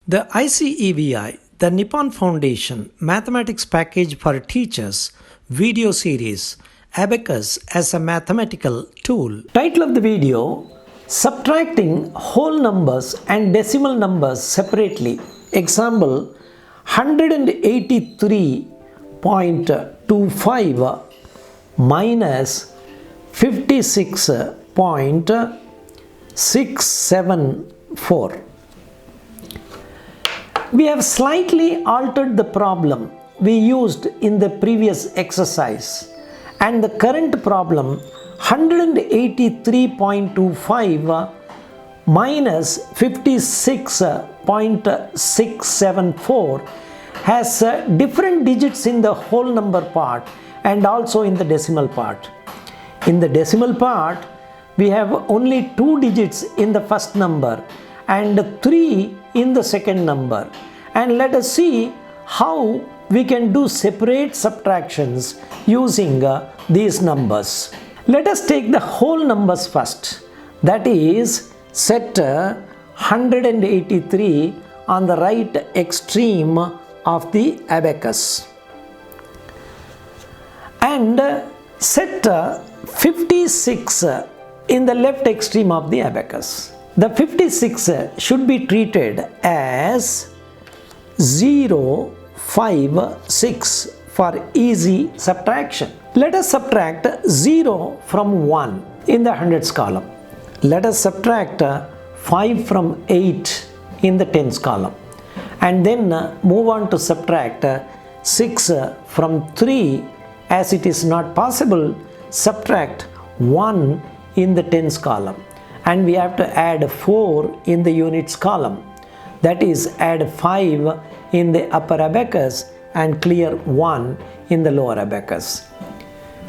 The ICEVI, the Nippon Foundation Mathematics Package for Teachers video series, Abacus as a Mathematical Tool. Title of the video: Subtracting whole numbers and decimal numbers separately. Example: 183.25 minus 56.674. We have slightly altered the problem we used in the previous exercise, and the current problem 183.25 minus 56.674 has different digits in the whole number part and also in the decimal part. In the decimal part, we have only 2 digits in the first number and 3 in the second number. And let us see how we can do separate subtractions using these numbers. Let us take the whole numbers first. That is, set 183 on the right extreme of the abacus and set 56 in the left extreme of the abacus. The 56 should be treated as 0, 5, 6 for easy subtraction. Let us subtract 0 from 1 in the hundreds column. Let us subtract 5 from 8 in the tens column. And then move on to subtract 6 from 3. As it is not possible, subtract 1 in the tens column. And we have to add 4 in the units column. That is, add 5 in the upper abacus and clear 1 in the lower abacus,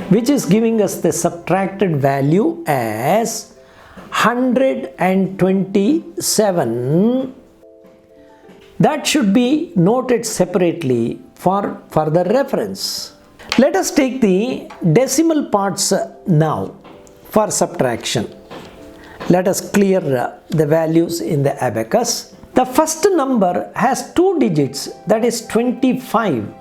which is giving us the subtracted value as 127. That should be noted separately for further reference. Let us take the decimal parts now for subtraction. Let us clear the values in the abacus. The first number has 2 digits, that is 25,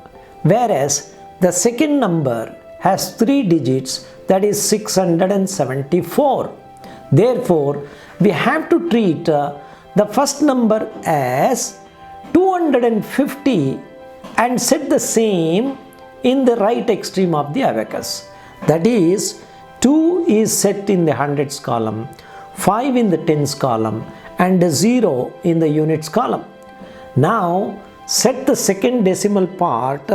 whereas the second number has 3 digits, that is 674. Therefore, we have to treat the first number as 250 and set the same in the right extreme of the abacus. That is, 2 is set in the hundreds column, 5 in the tens column, and 0 in the units column. Now set the second decimal part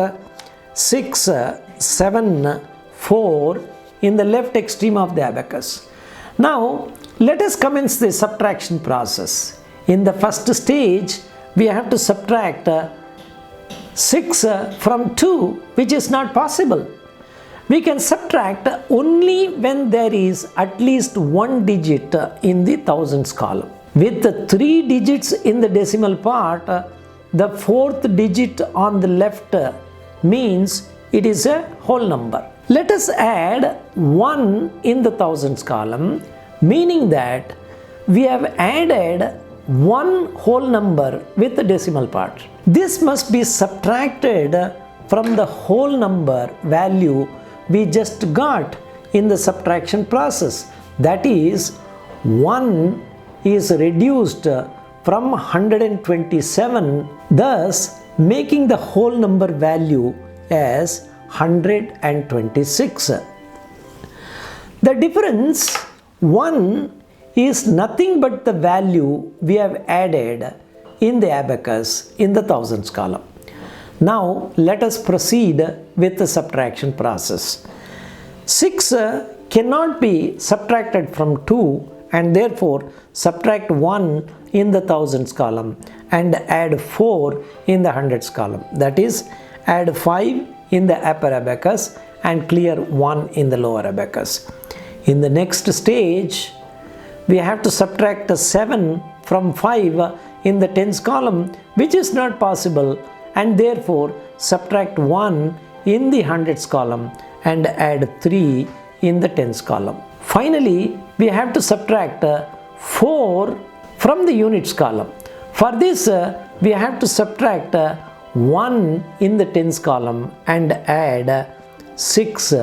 674 in the left extreme of the abacus. Now let us commence the subtraction process. In the first stage, we have to subtract 6 from 2, which is not possible. We can subtract only when there is at least 1 digit in the thousands column. With the 3 digits in the decimal part, the 4th digit on the left means it is a whole number. Let us add 1 in the thousands column, meaning that we have added 1 whole number with the decimal part. This must be subtracted from the whole number value we just got in the subtraction process. That is, 1 is reduced from 127, thus making the whole number value as 126. The difference 1 is nothing but the value we have added in the abacus in the thousands column. Now let us proceed with the subtraction process. 6 cannot be subtracted from 2, and therefore subtract 1 in the thousands column and add 4 in the hundreds column. That is, add 5 in the upper abacus and clear 1 in the lower abacus. In the next stage, we have to subtract 7 from 5 in the tens column, which is not possible, and therefore subtract 1 in the hundreds column and add 3 in the tens column. Finally, we have to subtract 4 from the units column. For this, we have to subtract 1 in the tens column and add 6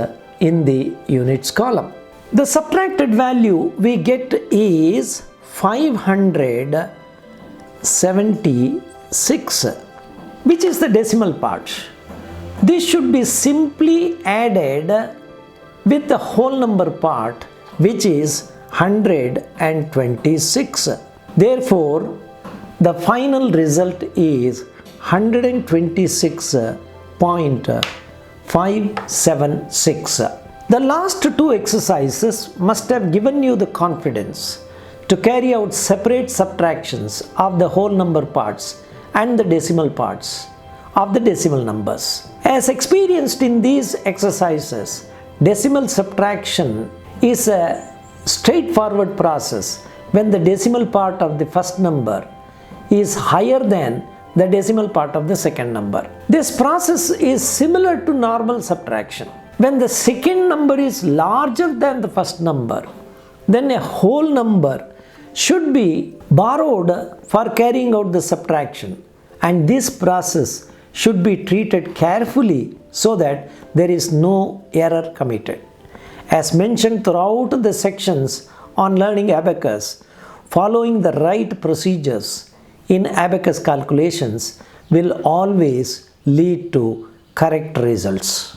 in the units column. The subtracted value we get is 576, which is the decimal part. This should be simply added with the whole number part, which is 126. Therefore, the final result is 126.576. The last two exercises must have given you the confidence to carry out separate subtractions of the whole number parts and the decimal parts of the decimal numbers. As experienced in these exercises, decimal subtraction is a straightforward process when the decimal part of the first number is higher than the decimal part of the second number. This process is similar to normal subtraction. When the second number is larger than the first number, then a whole number should be borrowed for carrying out the subtraction, and this process should be treated carefully so that there is no error committed. As mentioned throughout the sections on learning abacus, following the right procedures in abacus calculations will always lead to correct results.